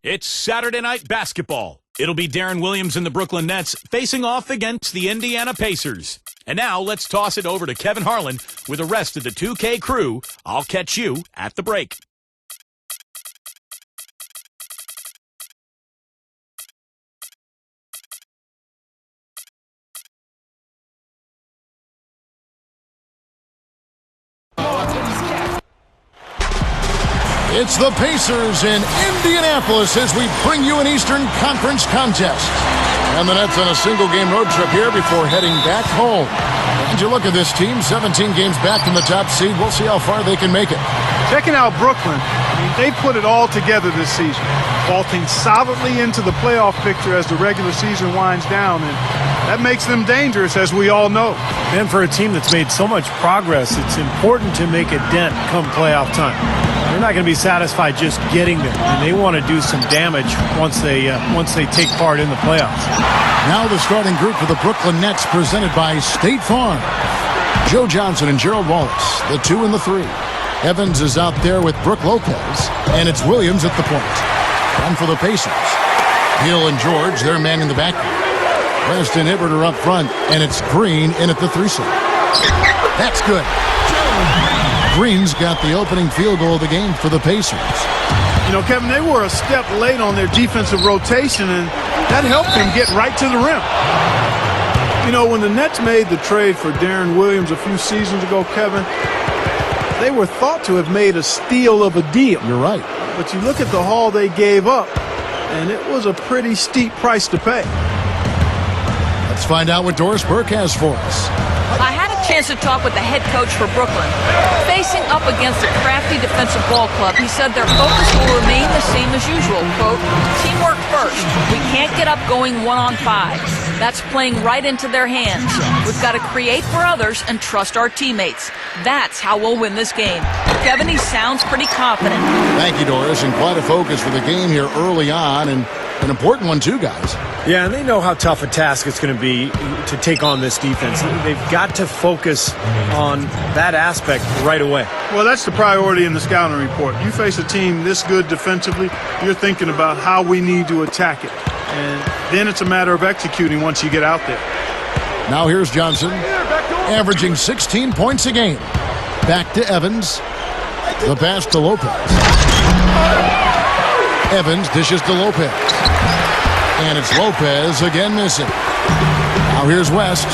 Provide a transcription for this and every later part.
It's Saturday night basketball. It'll be Darren Williams and the Brooklyn Nets facing off against the Indiana Pacers. And now let's toss it over to Kevin Harlan with the rest of the 2K crew. I'll catch you at the break. It's the Pacers in Indianapolis as we bring you an Eastern Conference contest. And the Nets on a single-game road trip here before heading back home. And you look at this team, 17 games back from the top seed. We'll see how far they can make it. Checking out Brooklyn, they put it all together this season, vaulting solidly into the playoff picture as the regular season winds down, and that makes them dangerous, as we all know. And for a team that's made so much progress, it's important to make a dent come playoff time. They're not going to be satisfied just getting there, and they want to do some damage once they take part in the playoffs. Now the starting group for the Brooklyn Nets, presented by State Farm. Joe Johnson and Gerald Wallace, the 2 and the 3. Evans is out there with Brook Lopez, and it's Williams at the point. One for the Pacers. Hill and George, they're manning the back. West and Hibbert are up front, and it's Green in at the 3-slot. That's good. Green's got the opening field goal of the game for the Pacers. You know, Kevin, they were a step late on their defensive rotation, and that helped them get right to the rim. You know, when the Nets made the trade for Darren Williams a few seasons ago, Kevin, they were thought to have made a steal of a deal. You're right. But you look at the haul they gave up, and it was a pretty steep price to pay. Let's find out what Doris Burke has for us. I had a chance to talk with the head coach for Brooklyn. Facing up against a crafty defensive ball club, he said their focus will remain the same as usual. Quote, teamwork first. We can't get up going 1-on-5. That's playing right into their hands. We've got to create for others and trust our teammates. That's how we'll win this game. Kevin, he sounds pretty confident. Thank you, Doris, and quite a focus for the game here early on, and an important one too, guys. Yeah, and they know how tough a task it's going to be to take on this defense. They've got to focus on that aspect right away. Well, that's the priority in the scouting report. You face a team this good defensively, you're thinking about how we need to attack it. And then it's a matter of executing once you get out there. Now here's Johnson, averaging 16 points a game. Back to Evans. The pass to Lopez. Evans dishes to Lopez. And it's Lopez again missing. Now here's West.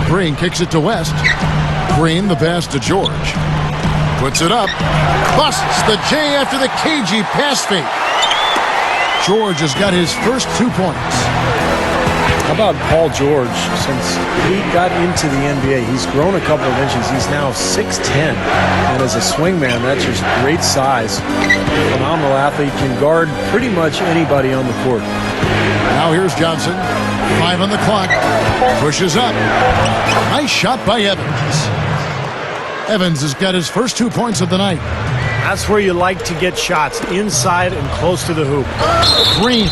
Green kicks it to West. Green, the pass to George. Puts it up. Busts the J after the cagey pass fake. George has got his first 2 points. How about Paul George? Since he got into the NBA, he's grown a couple of inches. He's now 6'10", and as a swingman, that's just great size. Phenomenal athlete, can guard pretty much anybody on the court. Now here's Johnson. 5 on the clock. Pushes up. Nice shot by Evans. Evans has got his first 2 points of the night. That's where you like to get shots, inside and close to the hoop. Green.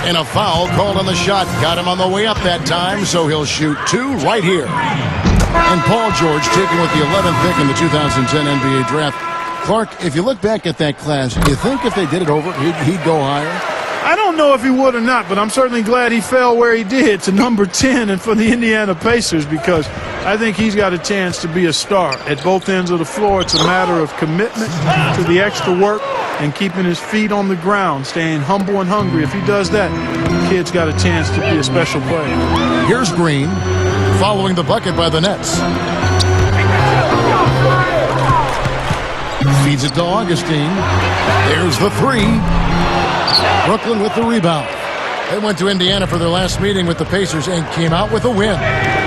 And a foul called on the shot. Got him on the way up that time, so he'll shoot 2 right here. And Paul George taken with the 11th pick in the 2010 NBA draft. Clark, if you look back at that class, you think if they did it over, he'd go higher? I don't know if he would or not, but I'm certainly glad he fell where he did to number 10 and for the Indiana Pacers, because I think he's got a chance to be a star at both ends of the floor. It's a matter of commitment to the extra work and keeping his feet on the ground, staying humble and hungry. If he does that, the kid's got a chance to be a special player. Here's Green, following the bucket by the Nets. Feeds it to Augustine. There's the 3. Brooklyn with the rebound. They went to Indiana for their last meeting with the Pacers and came out with a win.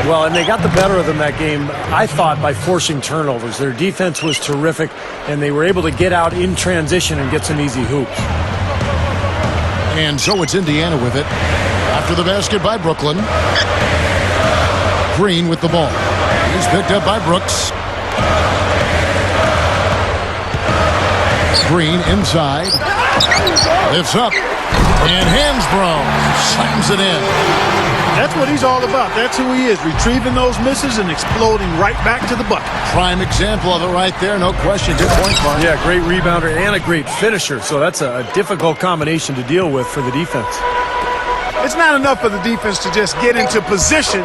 Well, and they got the better of them that game, I thought, by forcing turnovers. Their defense was terrific, and they were able to get out in transition and get some easy hoops. And so it's Indiana with it. After the basket by Brooklyn. Green with the ball. He's picked up by Brooks. Green inside. Lifts up. And Hansbrough slams it in. That's what he's all about. That's who he is, retrieving those misses and exploding right back to the bucket. Prime example of it right there, no question. Good point, Clark. Yeah, great rebounder and a great finisher. So that's a difficult combination to deal with for the defense. It's not enough for the defense to just get into position.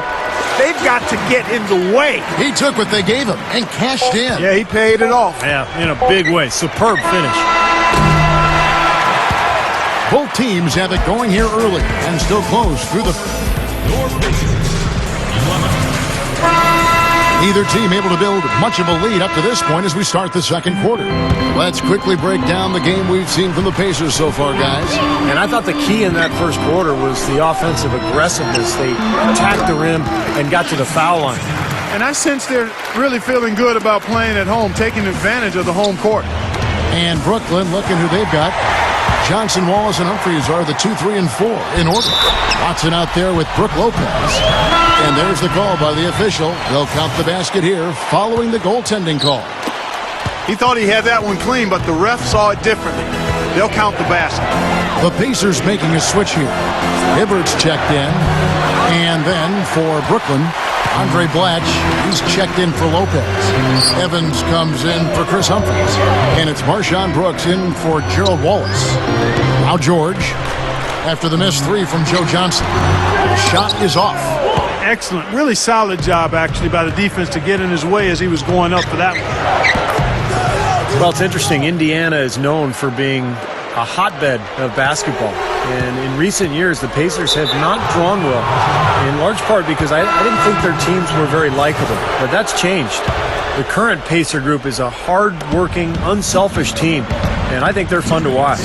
They've got to get in the way. He took what they gave him and cashed in. Yeah, he paid it off. Yeah, in a big way. Superb finish. Both teams have it going here early and still close through the... Neither team able to build much of a lead up to this point as we start the second quarter. Let's quickly break down the game we've seen from the Pacers so far, guys. And I thought the key in that first quarter was the offensive aggressiveness. They attacked the rim and got to the foul line. And I sense they're really feeling good about playing at home, taking advantage of the home court. And Brooklyn, looking who they've got. Johnson, Wallace, and Humphries are the 2, 3, and 4 in order. Watson out there with Brook Lopez. And there's the call by the official. They'll count the basket here following the goaltending call. He thought he had that one clean, but the ref saw it differently. They'll count the basket. The Pacers making a switch here. Hibbert's checked in. And then for Brooklyn, Andre Blatch, he's checked in for Lopez. Evans comes in for Chris Humphries. And it's Marshawn Brooks in for Gerald Wallace. Now George, after the missed three from Joe Johnson. Shot is off. Excellent. Really solid job, actually, by the defense to get in his way as he was going up for that one. Well, it's interesting. Indiana is known for being a hotbed of basketball. And in recent years, the Pacers have not drawn well, in large part because I didn't think their teams were very likable. But that's changed. The current Pacer group is a hard-working, unselfish team, and I think they're fun to watch.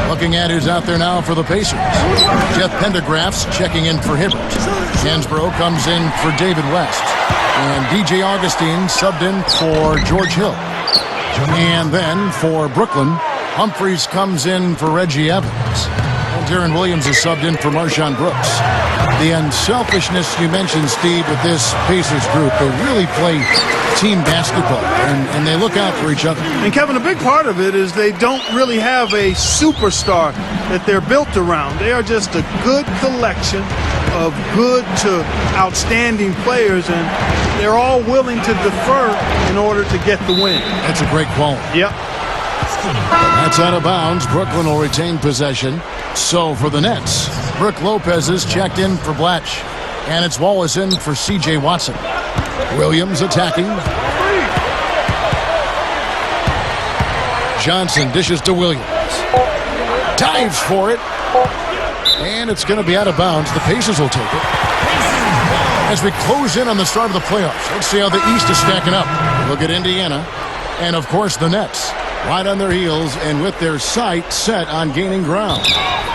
Looking at who's out there now for the Pacers. Jeff Pendergraph's checking in for Hibbert. Hansbrough comes in for David West. And DJ Augustine subbed in for George Hill. And then for Brooklyn, Humphries comes in for Reggie Evans. And Darren Williams is subbed in for Marshawn Brooks. The unselfishness you mentioned, Steve, with this Pacers group, they really play team basketball, and they look out for each other. And, Kevin, a big part of it is they don't really have a superstar that they're built around. They are just a good collection of good to outstanding players, and they're all willing to defer in order to get the win. That's a great quality. Yep. That's out of bounds. Brooklyn will retain possession. So for the Nets, Brook Lopez is checked in for Blatch. And it's Wallace in for C.J. Watson. Williams attacking. Johnson dishes to Williams. Dives for it. And it's going to be out of bounds. The Pacers will take it. As we close in on the start of the playoffs, let's see how the East is stacking up. Look at Indiana. And, of course, the Nets. Right on their heels and with their sight set on gaining ground.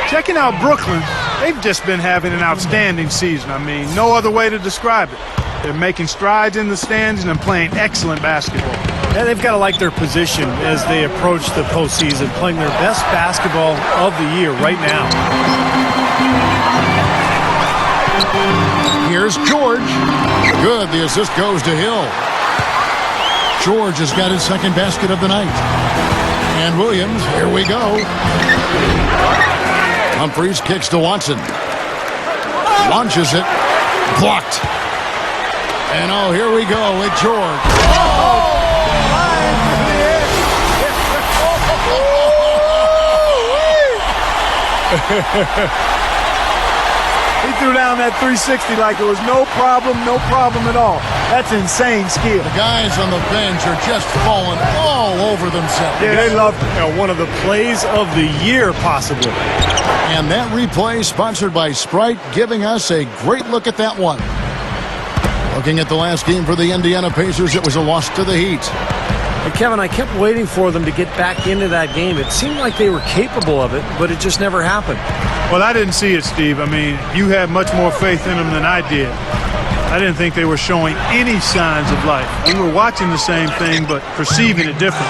Checking out Brooklyn, they've just been having an outstanding season. I mean, no other way to describe it. They're making strides in the stands and playing excellent basketball. Yeah, they've got to like their position as they approach the postseason, playing their best basketball of the year right now. Here's George. Good. The assist goes to Hill. George has got his second basket of the night. And Williams, here we go. Humphries kicks to Watson. Launches it. Blocked. And oh, here we go with George. He threw down that 360 like it was no problem at all. That's insane skill. The guys on the bench are just falling all over themselves. Yeah, they loved it. One of the plays of the year, possibly. And that replay sponsored by Sprite, giving us a great look at that one. Looking at the last game for the Indiana Pacers, it was a loss to the Heat. And Kevin, I kept waiting for them to get back into that game. It seemed like they were capable of it, but it just never happened. Well, I didn't see it, Steve. I mean, you had much more faith in them than I did. I didn't think they were showing any signs of life. We were watching the same thing, but perceiving it differently.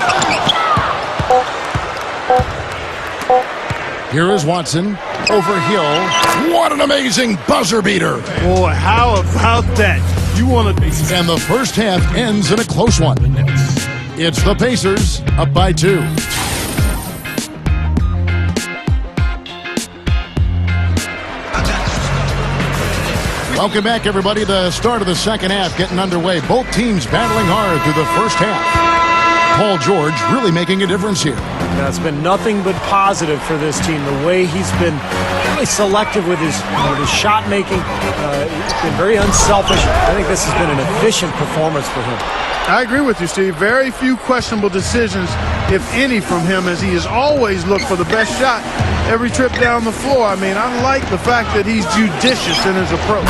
Here is Watson over Hill. What an amazing buzzer beater. Boy, how about that? You want to... And the first half ends in a close one. It's the Pacers up by 2. Welcome back, everybody. The start of the second half getting underway. Both teams battling hard through the first half. Paul George really making a difference here. It's been nothing but positive for this team. The way he's been really selective with his shot making. He's been very unselfish. I think this has been an efficient performance for him. I agree with you, Steve. Very few questionable decisions, if any, from him, as he has always looked for the best shot every trip down the floor. I mean, I like the fact that he's judicious in his approach.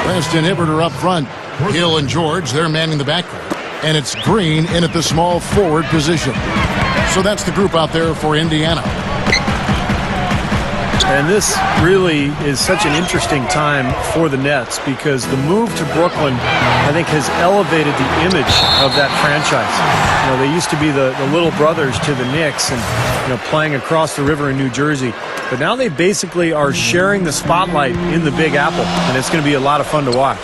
Preston Hibbert are up front. Hill and George, they're manning the backcourt. And it's Green in at the small forward position. So that's the group out there for Indiana. And this really is such an interesting time for the Nets because the move to Brooklyn, I think, has elevated the image of that franchise. You know, they used to be the little brothers to the Knicks and, you know, playing across the river in New Jersey. But now they basically are sharing the spotlight in the Big Apple, and it's going to be a lot of fun to watch.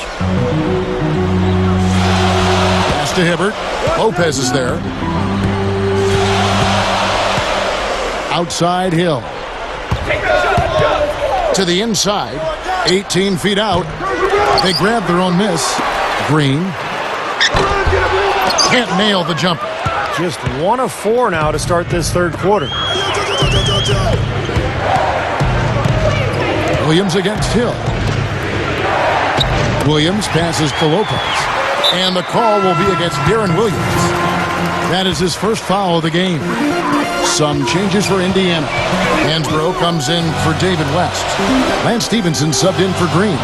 Pass to Hibbert. Lopez is there. Outside Hill. To the inside, 18 feet out. They grab their own miss. Green can't nail the jumper. Just 1 of 4 now to start this third quarter. Williams against Hill. Williams passes to Lopez. And the call will be against Darren Williams. That is his first foul of the game. Some changes for Indiana. Hansbrough comes in for David West. Lance Stevenson subbed in for Green.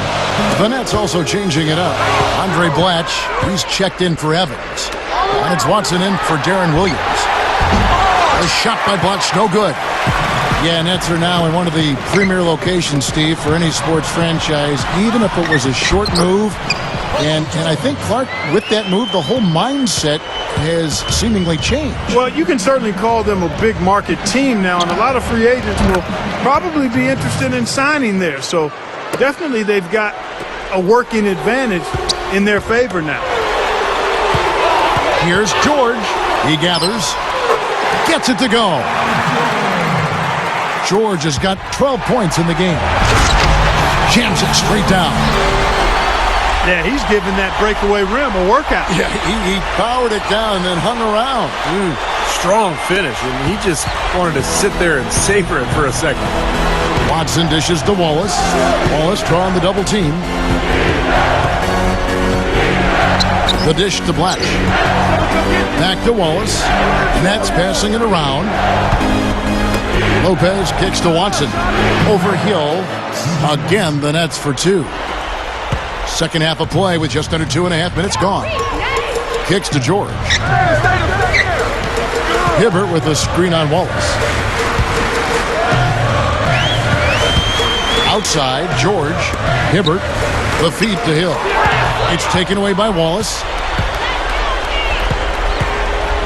The Nets also changing it up. Andre Blatch, he's checked in for Evans. And it's Watson in for Darren Williams. A shot by Blatch, no good. Yeah, Nets are now in one of the premier locations, Steve, for any sports franchise, even if it was a short move. And I think, Clark, with that move, the whole mindset has seemingly changed. Well, you can certainly call them a big market team now, and a lot of free agents will probably be interested in signing there. So definitely they've got a working advantage in their favor now. Here's George. He gathers. Gets it to go. George has got 12 points in the game. Jams it straight down. Yeah, he's giving that breakaway rim a workout. Yeah, he powered it down and then hung around. Strong finish, and he just wanted to sit there and savor it for a second. Watson dishes to Wallace. Wallace drawing the double team. The dish to Blatch. Back to Wallace. Nets passing it around. Lopez kicks to Watson. Over Hill. Again, the Nets for 2. Second half of play with just under 2.5 minutes gone. Kicks to George. Hibbert with a screen on Wallace. Outside, George. Hibbert. The feed to Hill. It's taken away by Wallace.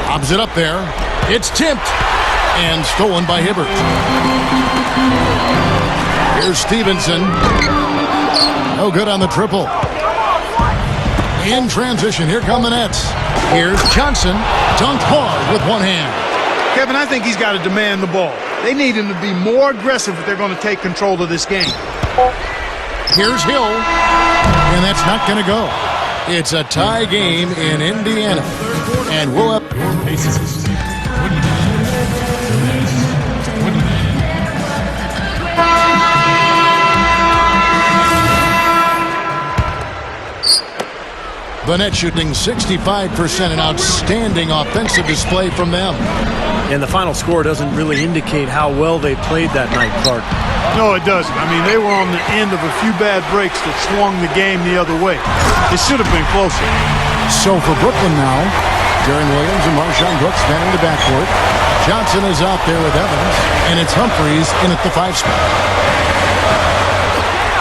Lobs it up there. It's tipped. And stolen by Hibbert. Here's Stevenson. No good on the triple. In transition, here come the Nets. Here's Johnson. Dunked hard with one hand. Kevin, I think he's got to demand the ball. They need him to be more aggressive if they're going to take control of this game. Here's Hill. And that's not going to go. It's a tie game in Indiana. And we'll have... The Nets shooting 65%, an outstanding offensive display from them. And the final score doesn't really indicate how well they played that night, Clark. No, it doesn't. I mean, they were on the end of a few bad breaks that swung the game the other way. It should have been closer. So for Brooklyn now, Darren Williams and Marshawn Brooks manning the backcourt. Johnson is out there with Evans, and it's Humphries in at the 5 spot.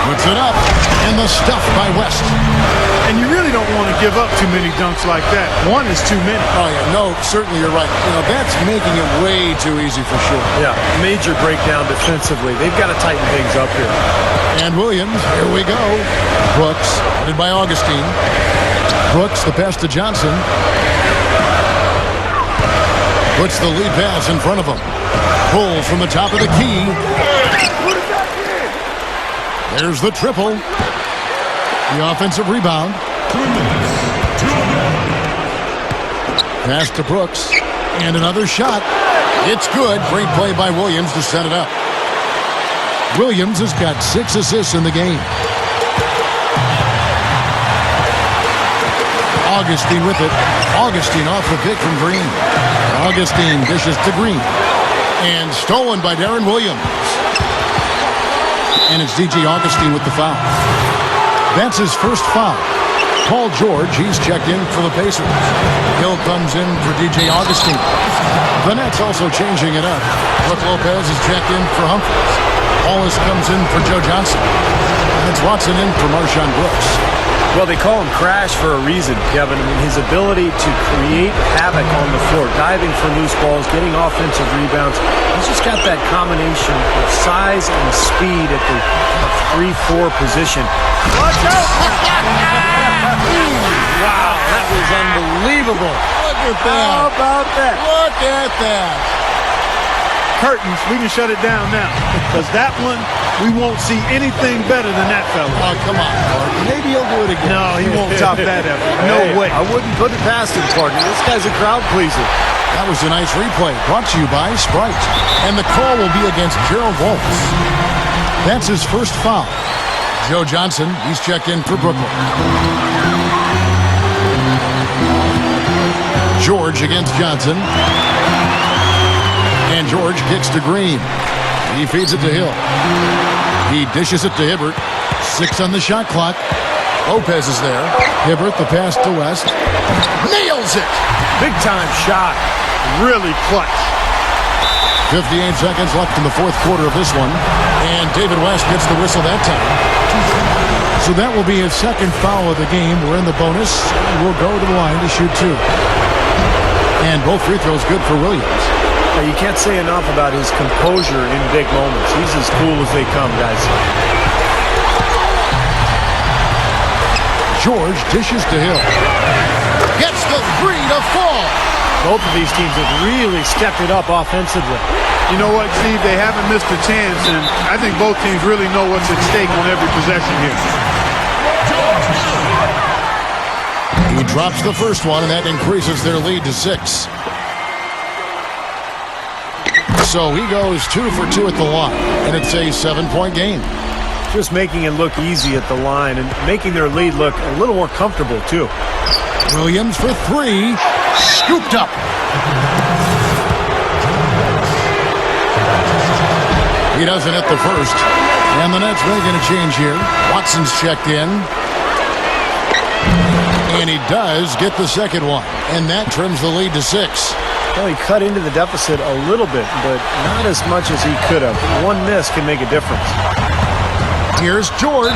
Puts it up, and the stuff by West. And you really don't want to give up too many dunks like that. One is too many. Oh, yeah, no, certainly you're right. You know, that's making it way too easy for sure. Yeah, major breakdown defensively. They've got to tighten things up here. And Williams, here we go. Brooks, headed by Augustine. Brooks, the pass to Johnson. Puts the lead pass in front of him. Pulls from the top of the key. There's the triple. The offensive rebound. Pass to Brooks. And another shot. It's good. Great play by Williams to set it up. Williams has got 6 assists in the game. Augustine with it. Augustine off the pick from Green. Augustine dishes to Green. And stolen by Darren Williams. And it's DJ Augustine with the foul. That's his first foul. Paul George, he's checked in for the Pacers. Hill comes in for DJ Augustine. The Nets also changing it up. Brook Lopez is checked in for Humphries. Wallace comes in for Joe Johnson. And it's Watson in for Marshawn Brooks. Well, they call him Crash for a reason, Kevin. I mean, his ability to create havoc on the floor, diving for loose balls, getting offensive rebounds. He's just got that combination of size and speed at the 3-4 position. Watch out! Wow, that was unbelievable. Look at that. How about that? Look at that. Curtains, we can shut it down now. Because that one, we won't see anything better than that fella. Oh, come on, Clark. Maybe he'll do it again. No, he won't top that effort. No Hey, way. I wouldn't put it past him, partner. This guy's a crowd pleaser. That was a nice replay brought to you by Sprite. And the call will be against Gerald Wallace. That's his first foul. Joe Johnson, he's checked in for Brooklyn. George against Johnson. And George kicks to Green. He feeds it to Hill. He dishes it to Hibbert. 6 on the shot clock. Lopez is there. Hibbert, the pass to West. Nails it! Big time shot. Really clutch. 58 seconds left in the fourth quarter of this one. And David West gets the whistle that time. So that will be his second foul of the game. We're in the bonus. We'll go to the line to shoot 2. And both free throws good for Williams. You can't say enough about his composure in big moments. He's as cool as they come, guys. George dishes to Hill. Gets the 3 to fall. Both of these teams have really stepped it up offensively. You know what, Steve? They haven't missed a chance, and I think both teams really know what's at stake on every possession here. He drops the first one, and that increases their lead to 6. So he goes 2 for 2 at the line, and it's a 7-point game. Just making it look easy at the line and making their lead look a little more comfortable, too. Williams for 3. Scooped up. He doesn't hit the first. And the Nets making a change here. Watson's checked in. And he does get the second one. And that trims the lead to 6. Well, he cut into the deficit a little bit, but not as much as he could have. One miss can make a difference. Here's George.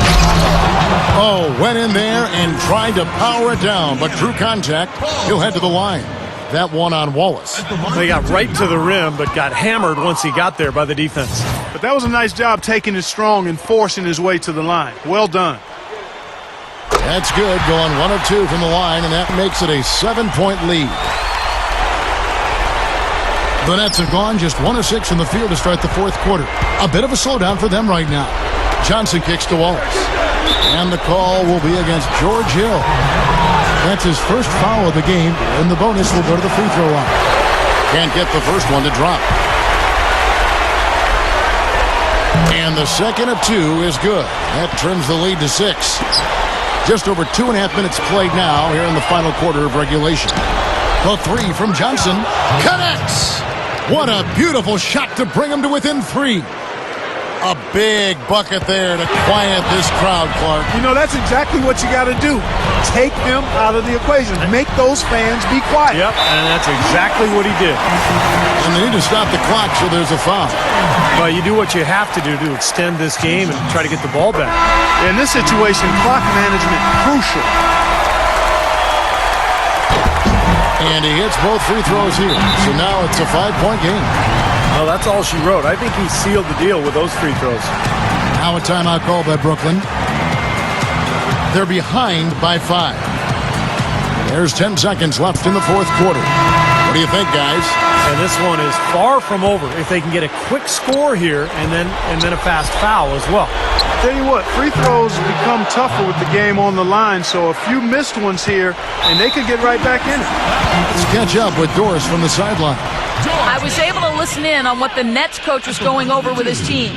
Oh, went in there and tried to power it down, but drew contact. He'll head to the line. That one on Wallace. They got right to the rim, but got hammered once he got there by the defense. But that was a nice job taking it strong and forcing his way to the line. Well done. That's good, going 1 of 2 from the line, and that makes it a 7-point lead. The Nets have gone just 1 of 6 from the field to start the fourth quarter. A bit of a slowdown for them right now. Johnson kicks to Wallace. And the call will be against George Hill. That's his first foul of the game, and the bonus will go to the free throw line. Can't get the first one to drop. And the second of 2 is good. That trims the lead to 6. Just over 2.5 minutes played now here in the final quarter of regulation. The 3 from Johnson connects. What a beautiful shot to bring him to within 3. A big bucket there to quiet this crowd, Clark. You know, that's exactly what you got to do. Take them out of the equation. Make those fans be quiet. Yep, and that's exactly what he did. And they need to stop the clock, so there's a foul. Well, you do what you have to do to extend this game and try to get the ball back. In this situation, clock management crucial. And he hits both free throws here. So now it's a 5-point game. Well, that's all she wrote. I think he sealed the deal with those free throws. Now a timeout called by Brooklyn. They're behind by 5. There's 10 seconds left in the fourth quarter. What do you think, guys? And this one is far from over if they can get a quick score here and then a fast foul as well. Tell you what, free throws become tougher with the game on the line, so a few missed ones here, and they could get right back in it. Let's catch up with Doris from the sideline. I was able to listen in on what the Nets coach was going over with his team.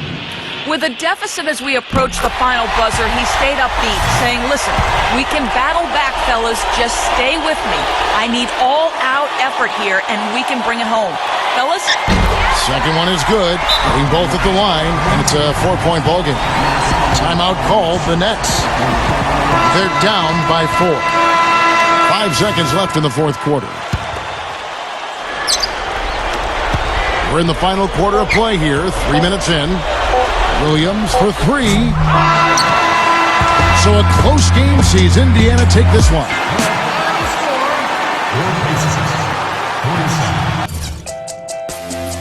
With a deficit as we approached the final buzzer, he stayed upbeat, saying, listen, we can battle back, fellas. Just stay with me. I need all-out effort here, and we can bring it home. Fellas? Second one is good. Getting both at the line, and it's a 4-point ball game. Timeout called the Nets. They're down by 4. 5 seconds left in the fourth quarter. We're in the final quarter of play here. 3 minutes in. Williams for 3. So a close game sees Indiana take this one.